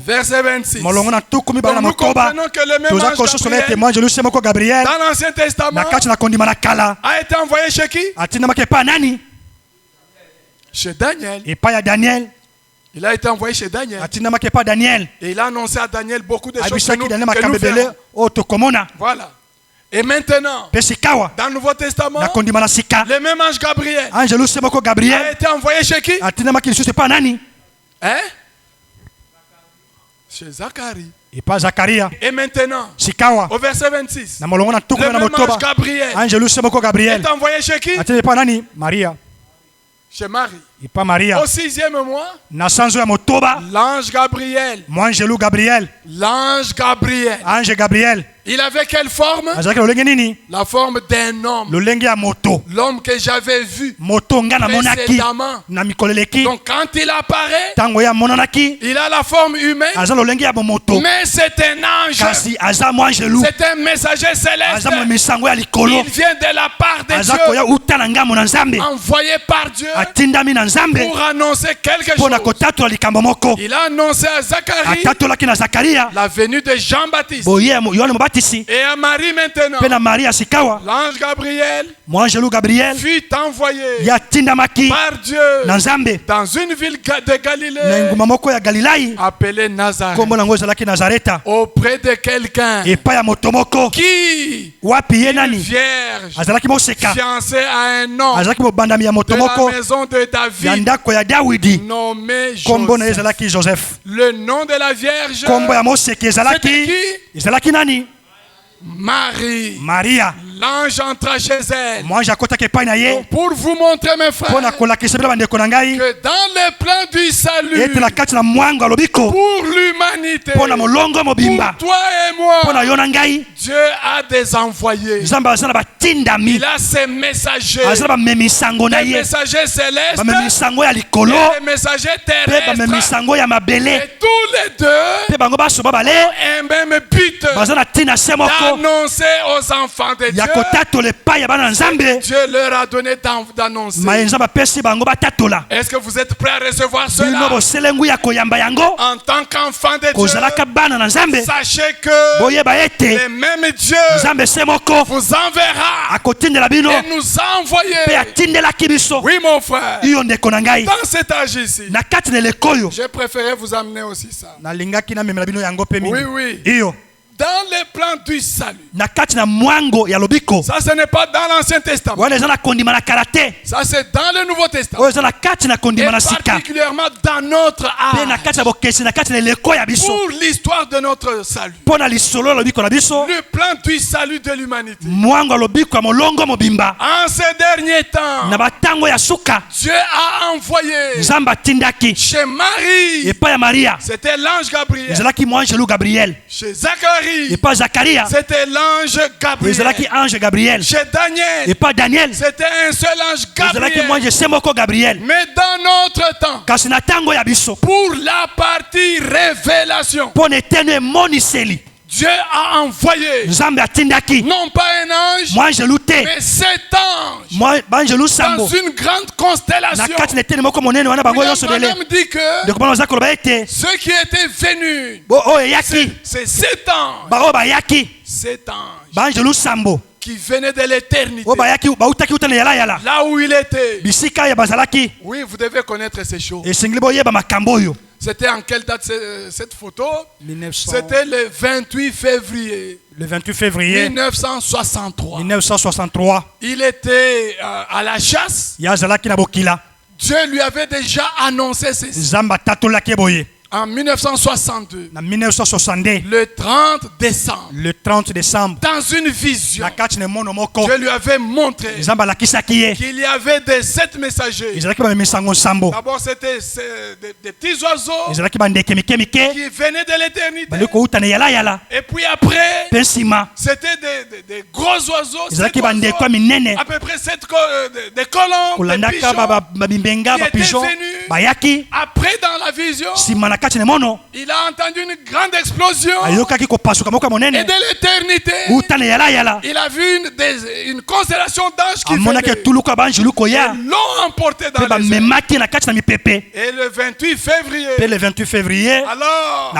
verset 26. Donc nous comprenons que le même ange Gabriel, dans l'Ancien Testament, a été envoyé chez qui? Chez Daniel. Il a été envoyé chez Daniel. Et il a annoncé à Daniel beaucoup de choses que nous faisons. Voilà. Et maintenant, dans le Nouveau Testament, le même ange Gabriel a été envoyé chez qui? Hein? Chez Zacharie. Et maintenant, au verset 26, le même ange Gabriel est envoyé chez qui? Chez Marie. Au 6e mois, l'ange Gabriel. L'ange Gabriel. Il avait quelle forme? La forme d'un homme. L'homme que j'avais vu précédemment. Donc quand il apparaît, il a la forme humaine. Mais c'est un ange. C'est un messager céleste. Il vient de la part de Dieu. Envoyé par Dieu pour annoncer quelque chose. Il a annoncé à Zacharie la venue de Jean-Baptiste. Et à Marie maintenant, l'ange Gabriel fut envoyé par Dieu dans une ville de Galilée appelée Nazareth, auprès de quelqu'un qui, une vierge fiancée à un homme de la maison de David nommé Joseph. Le nom de la vierge, c'était qui? Marie. L'ange entra chez elle. Donc pour vous montrer, mes frères, que dans le plan du salut pour l'humanité, pour toi et moi, Dieu a des envoyés. Il a ses messagers, des messagers célestes et des messagers terrestres. Et tous les deux ont un même but, d'annoncer aux enfants de Dieu. Dieu leur a donné d'annoncer. Est-ce que vous êtes prêts à recevoir cela? En tant qu'enfant de Dieu, sachez que le même Dieu vous enverra et nous a envoyés. Oui, mon frère. Dans cet âge ici, j'ai préféré vous amener aussi ça. Oui. Dans le plan du salut. Ça, ce n'est pas dans l'Ancien Testament. Ça, c'est dans le Nouveau Testament. Et particulièrement dans notre âge. Pour l'histoire de notre salut. Le plan du salut de l'humanité. En ces derniers temps, Dieu a envoyé chez Marie. C'était l'ange Gabriel. Chez Zacharie, c'était l'ange Gabriel. Chez Daniel, c'était un seul ange Gabriel. Mais dans notre temps, pour la partie révélation, Dieu a envoyé non pas un ange, mais 7 anges dans une grande constellation. Il a même dit que ceux qui étaient venus, c'est 7 anges. 7 anges qui venaient de l'éternité, là où il était. Oui, vous devez connaître ces choses. C'était en quelle date cette photo? C'était le 28 février. 1963. Il était à la chasse. Dieu lui avait déjà annoncé ceci. En 1962, le 30 décembre, dans une vision, Dieu lui avait montré qu'il y avait des 7 messagers. D'abord, c'était des petits oiseaux qui venaient de l'éternité. Et puis après, c'était des gros oiseaux, à peu près 7 des colombes, des pigeons, qui étaient venus. Après, dans la vision, il a entendu une grande explosion. Et de l'éternité, il a vu une constellation d'anges qui venaient et l'ont emporté dans les airs. Et le 28 février, alors,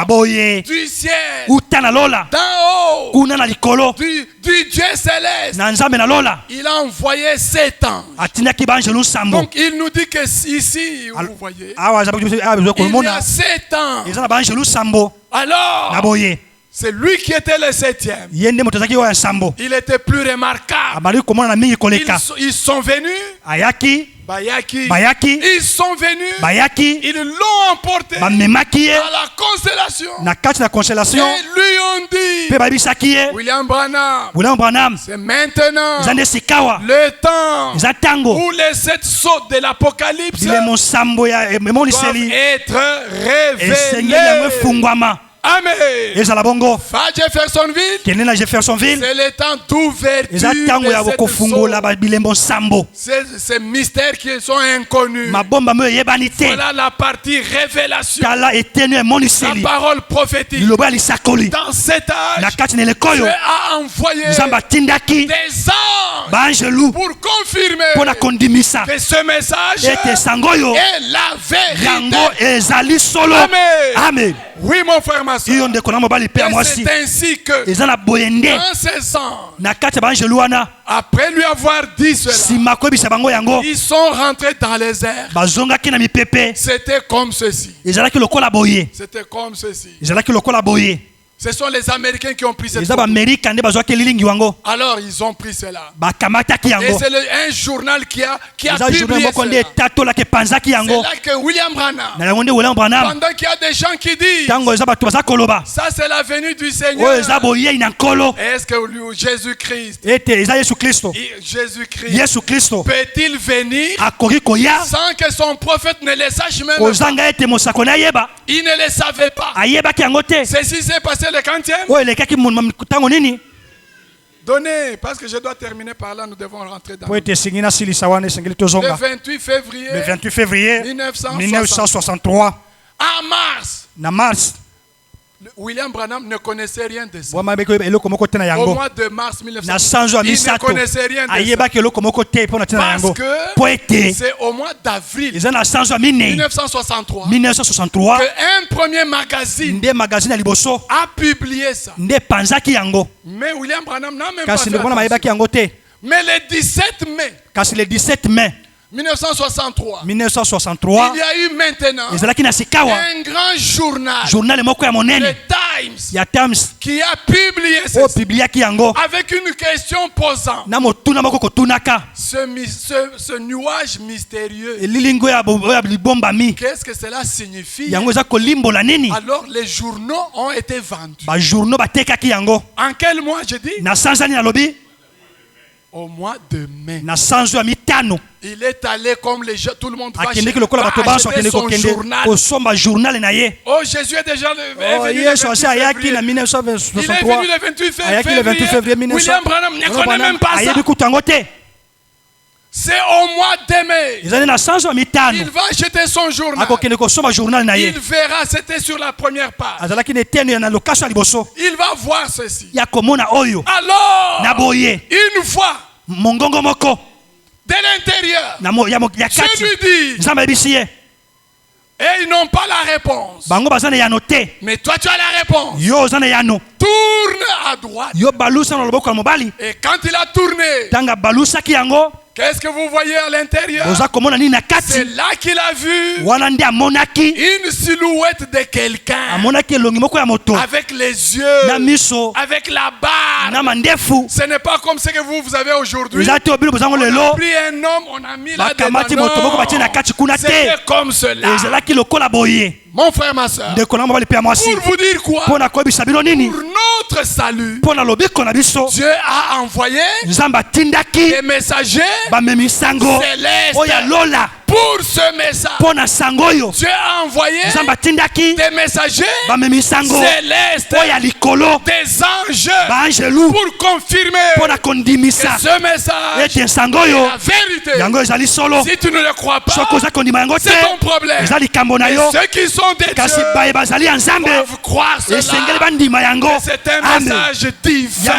du ciel, d'en haut, du Dieu céleste, il a envoyé 7 anges. Donc il nous dit que ici, vous voyez, il y a 7 ans. Alors, c'est lui qui était le 7e. Il était plus remarquable. Ils sont venus. Bayaki. Ils sont venus. Ils l'ont emporté à la constellation. Et lui ont dit, William Branham, c'est maintenant le temps où les 7 sceaux de l'Apocalypse doivent être révélés. Amen. Jeffersonville, c'est le temps d'ouverture de ces mystères qui sont inconnus. Voilà la partie révélation. La parole prophétique. Dans cet âge, Dieu a envoyé des anges pour confirmer que ce message est la vérité. Amen. Oui, mon frère, ma soeur. C'est ainsi que dans ces ans, après lui avoir dit cela, ils sont rentrés dans les airs. C'était comme ceci. C'était comme ceci. Ce sont les Américains qui ont pris cette photo. Alors ils ont pris cela. Et c'est un journal qui a publié cela. C'est là que William Branham, pendant qu'il y a des gens qui disent, ça c'est la venue du Seigneur. Est-ce que Jésus-Christ peut-il venir sans que son prophète ne le sache même pas? Il ne le savait pas. Ceci s'est passé le 40e. Donnez, parce que je dois terminer par là, nous devons rentrer dans le 28 février 1963. En mars, William Branham ne connaissait rien de ça. Au mois de mars 1963, il ne connaissait rien de ça. Parce que c'est au mois d'avril 1963 qu'un premier magazine a publié ça. Mais William Branham n'a même pas fait attention. Mais le 17 mai 1963, il y a eu maintenant un grand journal, le Times, qui a publié ceci, avec une question posant ce nuage mystérieux. Qu'est-ce que cela signifie? Alors les journaux ont été vendus. En quel mois je dis? Au mois de mai. Il est allé comme les gens, tout le monde va acheter son journal. Oh, Jésus est déjà venu le 28 février. William Branham ne connaît même pas ça. C'est au mois de mai. Il va acheter son journal. Il verra, c'était sur la première page. Il va voir ceci. Alors, une fois, de l'intérieur, je lui dis, et ils n'ont pas la réponse. Mais toi tu as la réponse. Tourne à droite. Et quand il a tourné, qu'est-ce que vous voyez à l'intérieur? C'est là qu'il a vu une silhouette de quelqu'un avec les yeux, avec la barbe. Ce n'est pas comme ce que vous avez aujourd'hui. On a pris un homme, on a mis là-dedans. C'était comme cela. Mon frère, ma soeur, pour vous dire quoi? Pour notre salut, Dieu a envoyé des messagers célestes. Pour ce message, Dieu a envoyé des messagers célestes, des anges, pour confirmer que ce message est la vérité. Si tu ne le crois pas, c'est ton problème. Et ceux qui sont des dieux doivent croire cela, que c'est un message divin.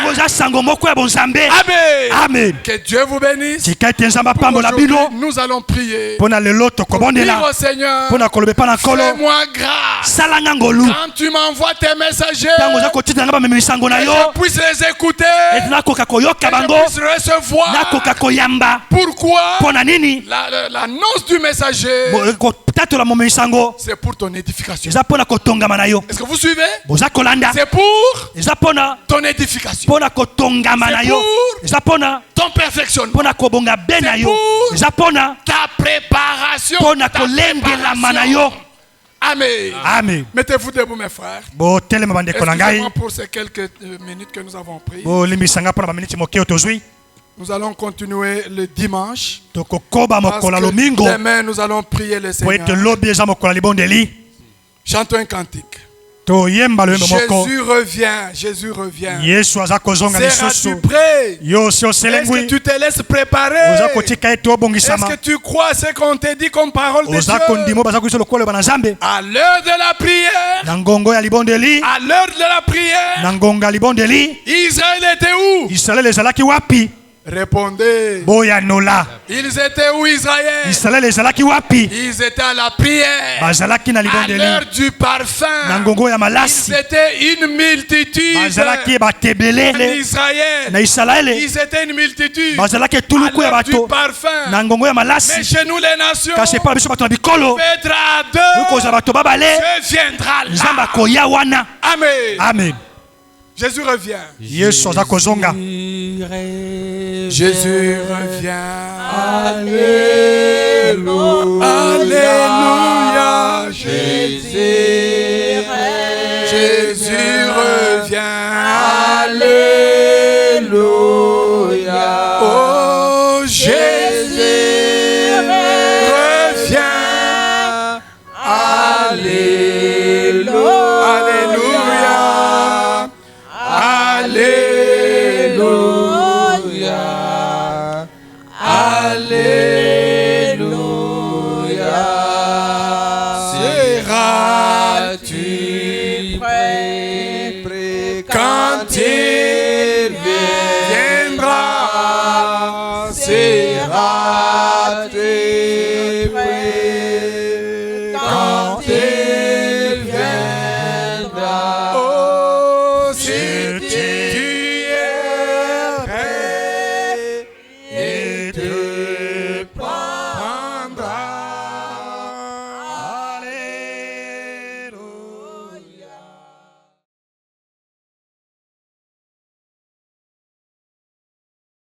Amen. Que Dieu vous bénisse. Aujourd'hui, nous allons prier. Dire au Seigneur, fais-moi grâce. Quand tu m'envoies tes messagers, que je puisse les écouter, que je puisse recevoir. Pourquoi? L'annonce du messager C'est pour ton édification. Est-ce que vous suivez? C'est pour ton édification. C'est pour ton perfectionnement. C'est pour ta préparation. Amen. Amen. Mettez-vous debout, mes frères. Excusez-moi pour ces quelques minutes que nous avons prises. Nous allons continuer le dimanche. Parce que demain, nous allons prier le Seigneur. Chantons un cantique. Jésus revient, Jésus revient. Seras-tu prêt? Est-ce que tu te laisses préparer? Est-ce que tu crois ce qu'on te dit comme parole de Dieu? À l'heure de la prière, à l'heure de la prière, Israël était où? Répondez. Ils étaient où, Israël? Ils étaient à la prière. À l'heure du parfum. Ils étaient une multitude. Israël. Ils étaient une multitude. À l'heure du parfum. Mais chez nous, les nations, peut-être à deux, Dieu viendra là. Amen. Amen. Jésus revient. Jésus revient. Alléluia. Alléluia. Jésus revient. Alléluia.